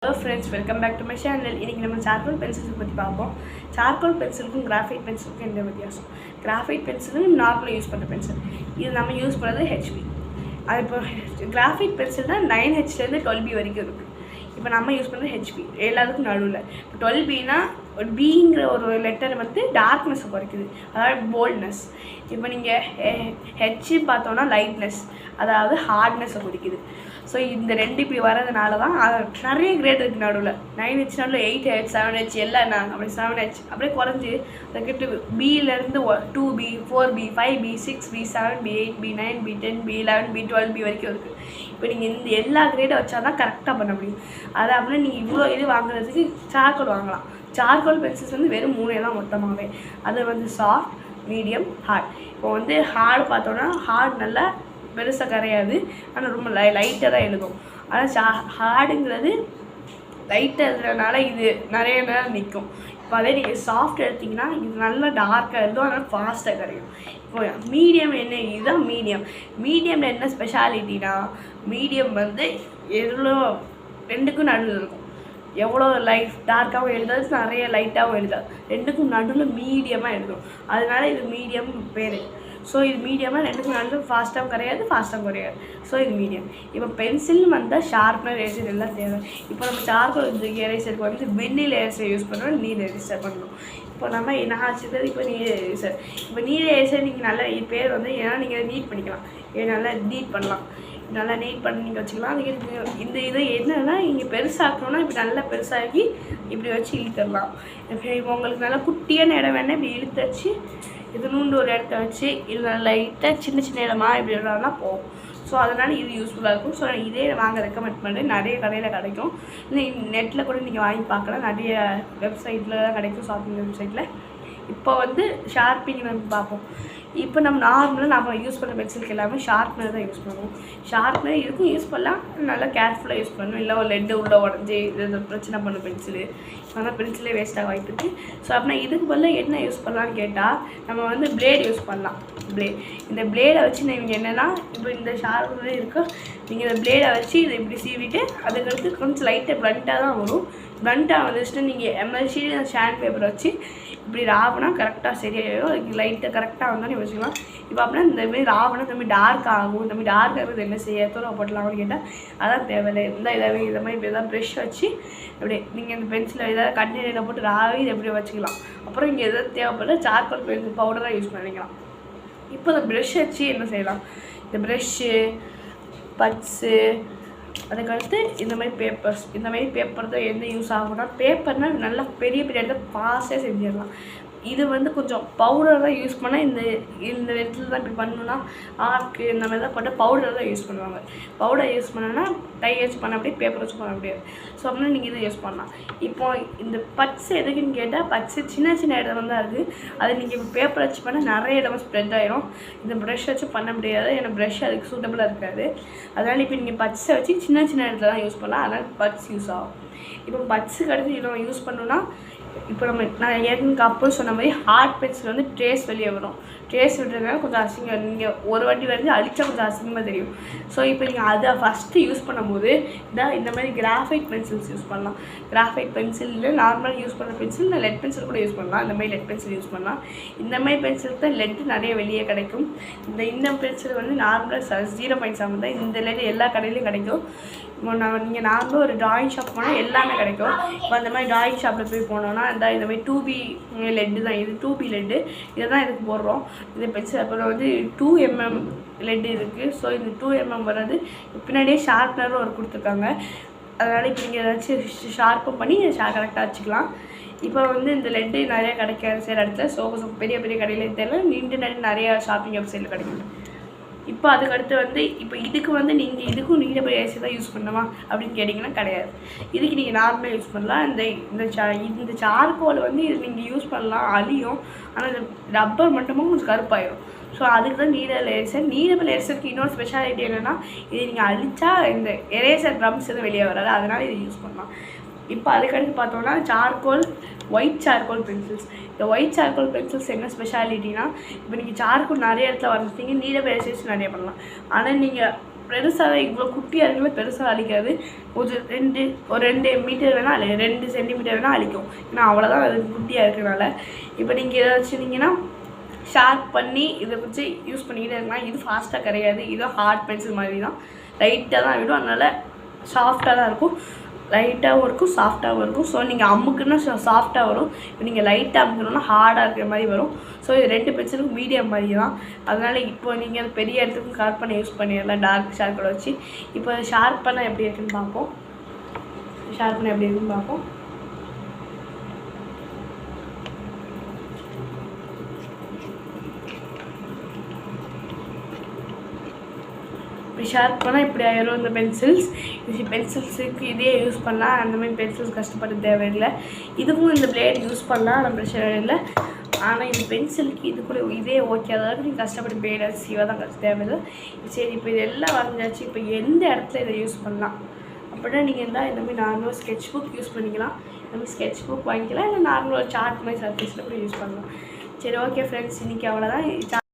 Hello friends, welcome back to my channel. இன்னைக்கு நம்ம charcoal pencils பற்றி பார்ப்போம். சார்கோல் பென்சிலுக்கும் கிராஃபைட் பென்சிலுக்கும் என்ன வித்தியாசம்? கிராஃபைட் பென்சிலும் நார்மலாக யூஸ் பண்ணுற பென்சில், இது நம்ம யூஸ் பண்ணுறது ஹெச்பி. அது இப்போ கிராஃபைட் பென்சில் தான் 9Hலேருந்து 12B வரைக்கும் இருக்குது. இப்போ நம்ம யூஸ் பண்ணுறது ஹெச்பி, எல்லாத்துக்கும் நடுவில். இப்போ 12Bனா பிங்கிற ஒரு லெட்டர் வந்து டார்க்னஸை குறைக்குது, அதாவது போல்ட்னஸ். இப்போ நீங்கள் ஹெச் பார்த்தோன்னா லைட்னஸ், அதாவது ஹார்ட்னஸை குறிக்குது. ஸோ இந்த ரெண்டு இப்படி வரதுனால தான் நிறைய கிரேட் இருக்குது நடுவில். 9H நடுவில் 8H 7H எல்லாம் அப்படி 7H அப்படியே குறைஞ்சி அதுக்கிட்ட பியிலேருந்து 2B 4B 5B 6B 7B 8B 9B 10B 11B 12B வரைக்கும் இருக்குது. இப்போ நீங்கள் இந்த எல்லா கிரேடை வச்சா தான் கரெக்டாக பண்ண முடியும். அது அப்படின்னா நீங்கள் இவ்வளோ இது வாங்குறதுக்கு சார்கோல் வாங்கலாம். சார்கோல் பென்சில்ஸ் வந்து வெறும் 3 தான் மொத்தமாகவே. அது வந்து சாஃப்ட், மீடியம், ஹார்ட். இப்போ வந்து ஹார்டு பார்த்தோன்னா ஹார்ட் நல்லா பெருசாக கரையாது, ஆனால் ரொம்ப லைட்டாக தான் எழுதும். ஆனால் ஹார்டுங்கிறது லைட்டாக எழுதுறதுனால இது நிறைய நேரம் நிற்கும். இப்போ அதே நீங்கள் சாஃப்ட் எடுத்திங்கன்னா இது நல்லா டார்க்காக எழுதும், அதனால் ஃபாஸ்ட்டாக கரையும். இப்போ மீடியம் என்ன, இதுதான் மீடியம். மீடியமில் என்ன ஸ்பெஷாலிட்டினா, மீடியம் வந்து எவ்வளோ ரெண்டுக்கும் நடுவில் இருக்கும். எவ்வளோ டார்க்காகவும் எழுதாது, நிறைய லைட்டாகவும் எழுதாது, ரெண்டுக்கும் நடுவில் மீடியமாக எழுதும். அதனால இது மீடியம் பேர். ஸோ இது மீடியமாக ரெண்டுக்கும் நடுவில் ஃபாஸ்ட்டாகவும் கிடையாது, ஃபாஸ்ட்டாகவும் குறையாது. ஸோ இது மீடியம். இப்போ பென்சில் வந்தால் ஷார்ப்னர், எரேசர் எல்லாம் தேவை. இப்போ நம்ம சார்கோல் எரேசருக்கு வந்து வெண்ணில் எரேசர் யூஸ் பண்ணுறோம், நீர் எரேசர் பண்ணணும். இப்போ நம்ம என்ன ஆச்சுது, இப்போ நீர் எரேசர். இப்போ நீர் எரேசர் நீங்கள் நல்லா இது பேர் வந்து ஏன்னா நீங்கள் நீட் பண்ணிக்கலாம், நல்லா நீட் பண்ணலாம், நல்லா நீட் பண்ணி நீங்கள் வச்சுக்கலாம். அதுக்கு இந்த இதை என்னென்னா இங்கே பெருசாக்கணும்னா இப்படி நல்லா பெருசாகி இப்படி வச்சு இழுத்துடலாம். இப்போ உங்களுக்கு நல்லா குட்டியான இடம் வேணால் இப்படி இழுத்து வச்சு இது நூண்டு ஒரு இடத்த வச்சு இல்லை லைட்டாக சின்ன சின்ன இடமா இப்படி இடம்னா போகும். ஸோ அதனால் இது யூஸ்ஃபுல்லாக இருக்கும். ஸோ நான் இதே வாங்க ரெக்கமெண்ட் பண்ணுறேன். நிறைய கடையில் கிடைக்கும், இல்லை நெட்டில் கூட நீங்கள் வாங்கி பார்க்கலாம். நிறைய வெப்சைட்டில் தான் கிடைக்கும், ஷாப்பிங் வெப்சைட்டில். இப்போ வந்து ஷார்ப்பிங் வந்து பார்ப்போம். இப்போ நம்ம நார்மலாக நம்ம யூஸ் பண்ண பென்சிலுக்கு எல்லாமே ஷார்ப்னர் தான் யூஸ் பண்ணுவோம். ஷார்ப்னர் இருக்கும் யூஸ் பண்ணலாம், நல்லா கேர்ஃபுல்லாக யூஸ் பண்ணணும். இல்லை ஒரு லெட்டு உள்ளே உடஞ்சி இது பிரச்சனை பண்ணும் பென்சிலு, ஆனால் பென்சிலே வேஸ்ட்டாக வாய்ப்பு இருக்குது. ஸோ அப்படின்னா இதுக்கு பதிலாக என்ன யூஸ் பண்ணலான்னு கேட்டால் நம்ம வந்து பிளேட் யூஸ் பண்ணலாம். இந்த பிளேடை வச்சு நீங்கள் என்னென்னா இப்போ இந்த ஷார்ப்னர் இருக்கும், நீங்கள் இந்த பிளேடை வச்சு இதை இப்படி சீவிட்டு அதுக்கடுத்து கொஞ்சம் லைட்டாக ப்ளண்ட்டாக தான் வரும். ப்ளண்ட்டாக வந்துச்சுட்டு நீங்கள் எம்எல்சி ஷேண்ட் பேப்பரை வச்சு இப்படி ராவனா கரெக்டாக சரியாயிடும். அதுக்கு லைட்டாக கரெக்டாக வந்தாலும் வச்சுக்கலாம். இப்போ அப்படின்னா இந்தமாரி ராவனா இந்தமாதிரி டார்க் ஆகும். இந்தமாதிரி டார்க் ஆகுது என்ன செய்ய தூரம் போட்டலாம்னு கேட்டால் அதான் தேவையில்லை. இதாகவே இந்த மாதிரி இப்படி எதாவது ப்ரெஷ் வச்சு அப்படியே நீங்கள் இந்த பென்சிலில் ஏதாவது கண்டெய்னரில் போட்டு ராவி இதை எப்படியே வச்சுக்கலாம். அப்புறம் இங்கே எதாவது தேவைப்பட சார்கோல் பென்சில் பவுடராக யூஸ் பண்ணிக்கலாம். இப்போ இந்த ப்ரெஷ் வச்சு என்ன செய்யலாம், இந்த ப்ரெஷ்ஷு, பட்ஸு, அதுக்கடுத்து இந்த மாதிரி பேப்பர்ஸ். இந்த மாதிரி பேப்பர் தான் என்ன யூஸ் ஆகும்னா, பேப்பர்னால் நல்லா பெரிய பெரிய இடத்துல ஃபாஸ்ட்டாக செஞ்சிடலாம். இது வந்து கொஞ்சம் பவுடர் தான் யூஸ் பண்ணால் இந்த இடத்துல தான் இப்படி பண்ணணுன்னா ஆர்க்கு இந்த மாதிரி தான் போட்டால் பவுடர் தான் யூஸ் பண்ணுவாங்க. பவுடர் யூஸ் பண்ணோன்னா டை யூஸ் பண்ண அப்படியே பேப்பர் யூஸ் பண்ண முடியாது. ஸோ அப்படின்னா நீங்கள் இதை யூஸ் பண்ணலாம். இப்போ இந்த பட்ஸ் எதுக்குன்னு கேட்டால் பட்ஸு சின்ன சின்ன இடம் தான் இருக்குது. அது நீங்கள் இப்போ பேப்பர் வச்சு பண்ணால் நிறைய இடமா ஸ்ப்ரெட் ஆகிடும். இந்த ப்ரஷ் வச்சு பண்ண முடியாது, ஏன்னா ப்ரஷ் அதுக்கு சூட்டபுளாக இருக்காது. அதனால் இப்போ நீங்கள் பட்ஸை வச்சு சின்ன சின்ன இடத்துல தான் யூஸ் பண்ணலாம். அதனால் பட்ஸ் யூஸ் ஆகும். இப்போ பட்ஸுக்கு அடுத்து நம்ம யூஸ் பண்ணணுன்னா இப்போ நான் ஏற்கனவே அப்போது சொன்ன மாதிரி ஹார்ட் பென்சில் வந்து ட்ரேஸ் வெளியே வரும். ட்ரேஸ் விடுறதுனால கொஞ்சம் அசிங்கம், நீங்கள் ஒரு வாட்டி வந்து அழிச்சா கொஞ்சம் அசிங்கமாக தெரியும். ஸோ இப்போ நீங்கள் அதை ஃபஸ்ட்டு யூஸ் பண்ணும்போது இந்த மாதிரி கிராஃபைட் பென்சில்ஸ் யூஸ் பண்ணலாம். கிராஃபைட் பென்சிலில் நார்மலாக யூஸ் பண்ணுற பென்சில், இல்லை லெட் பென்சில் கூட யூஸ் பண்ணலாம். இந்த மாதிரி லெட் பென்சில் யூஸ் பண்ணலாம். இந்த மாதிரி பென்சிலுக்கு தான் லெட்டு நிறைய வெளியே கிடைக்கும். இந்த பென்சில் வந்து நார்மலாக 0.7 தான். இந்த லெட் எல்லா கடையிலையும் கிடைக்கும். நீங்கள் நார்மலாக ஒரு ட்ராயிங் ஷாப் போனால் எல்லாமே கிடைக்கும். இப்போ அந்த மாதிரி ட்ராயிங் ஷாப்பில் போய் போனோன்னா இந்த மாதிரி 2B லெட்டு தான், இது 2B லெட்டு, இதை தான் இதுக்கு போடுறோம். இது பென்சில் அப்புறம் வந்து 2mm லெட்டு இருக்குது. ஸோ இந்த 2mm வர்றது பின்னாடியே ஷார்ப்னரும் ஒரு கொடுத்துருக்காங்க. அதனால் இப்போ நீங்கள் ஏதாச்சும் ஷார்ப்பும் பண்ணி கரெக்டாக வச்சுக்கலாம். இப்போ வந்து இந்த லெட்டு நிறையா கிடைக்காது சில இடத்துல. ஸோ பெரிய பெரிய கடையில் தெரியல, இன்டர்நெட் நிறையா ஷாப்பிங் வெப்சைட்டில் கிடைக்கும். இப்போ அதுக்கடுத்து வந்து இப்போ இதுக்கு வந்து நீங்கள் இதுக்கும் நீடபிள் ஏசி தான் யூஸ் பண்ணணுமா அப்படின்னு கேட்டிங்கன்னா கிடையாது. இதுக்கு நீங்கள் நார்மலாக யூஸ் பண்ணலாம். இந்த சார்கோல் வந்து இது நீங்கள் யூஸ் பண்ணலாம், அழியும். ஆனால் இந்த ரப்பர் மட்டுமா கொஞ்சம் கருப்பாயிடும். ஸோ அதுக்கு தான் நீடபிள் எரேசர். நீடபிள் எரேசருக்கு இன்னொரு ஸ்பெஷாலிட்டி என்னென்னா, இது நீங்கள் அழிச்சா இந்த எரேசர் ட்ரம்ஸ் எதுவும் வெளியே வராது, அதனால் இதை யூஸ் பண்ணலாம். இப்போ அதுக்கடுத்து பார்த்தோன்னா சார்கோல், ஒயிட் சார்கோல் பென்சில்ஸ். இந்த ஒயிட் சார்கோல் பென்சில்ஸ் என்ன ஸ்பெஷாலிட்டினா, இப்போ நீங்கள் சார்கோல் நிறைய இடத்துல வரைஞ்சிட்டிங்க, நீடபிள் எரேசர்ஸ் நிறைய பண்ணலாம். ஆனால் நீங்கள் பெருசாக இவ்வளோ குட்டியாக இருக்குல்ல பெருசாக அழிக்காது. ஒரு 2 மீட்டர் வேணால் 2 சென்டிமீட்டர் வேணால் அழிக்கும். ஏன்னா அவ்வளோதான் அது குட்டியாக இருக்கிறனால. இப்போ நீங்கள் எதை வச்சுருந்தீங்கன்னா ஷார்ப் பண்ணி இதை வச்சு யூஸ் பண்ணிக்கிட்டே இருக்கலாம். இது ஃபாஸ்ட்டாக கிடையாது, இது ஹார்ட் பென்சில் மாதிரி தான், லைட்டாக தான் விடும். அதனால் சாஃப்டாக தான் இருக்கும், லைட்டாகவும் இருக்கும் சாஃப்டாகவும் இருக்கும். ஸோ நீங்கள் அமுக்குன்னா சாஃப்டாக வரும், இப்போ நீங்கள் லைட்டாக அமுக்கணுன்னா ஹார்டாக இருக்கிற மாதிரி வரும். ஸோ இது 2 பென்சிலுக்கும் மீடியம் மாதிரி தான். அதனால் இப்போ நீங்கள் பெரிய இடத்துக்கும் கலர் பண்ண யூஸ் பண்ணிடலாம் டார்க் ஷார்ப்போட வச்சு. இப்போ ஷார்ப் பண்ண எப்படி இருக்குன்னு பார்ப்போம். ஷார்ப் பண்ண எப்படி இருக்குன்னு பார்ப்போம். ஷார்ப் பண்ணால் இப்படி ஆயிரும் இந்த பென்சில்ஸ். இது பென்சில்ஸுக்கு இதே யூஸ் பண்ணலாம், அந்த மாதிரி பென்சில்ஸ் கஷ்டப்பட தேவையில்லை. இதுக்கும் இந்த பிளேட் யூஸ் பண்ணலாம், நம்ம பிரச்சனை இல்லை. ஆனால் இது பென்சிலுக்கு இது கூட இதே ஓகே, அதாவது நீங்கள் கஷ்டப்பட்டு பிளேட் சீவாக தான் தேவையில்லை. சரி, இப்போ இது எல்லாம் வரைஞ்சாச்சு. இப்போ எந்த இடத்துல இதை யூஸ் பண்ணலாம் அப்படின்னா நீங்கள் இருந்தால் இந்த மாதிரி நார்மலாக ஸ்கெட்ச் புக் யூஸ் பண்ணிக்கலாம். இந்த மாதிரி ஸ்கெட்ச் புக் வாங்கிக்கலாம், இல்லை நார்மலாக சார்ட் மாதிரி சர்ஃபேஸில் கூட யூஸ் பண்ணலாம். சரி, ஓகே ஃப்ரெண்ட்ஸ், இன்றைக்கி அவ்வளோதான்.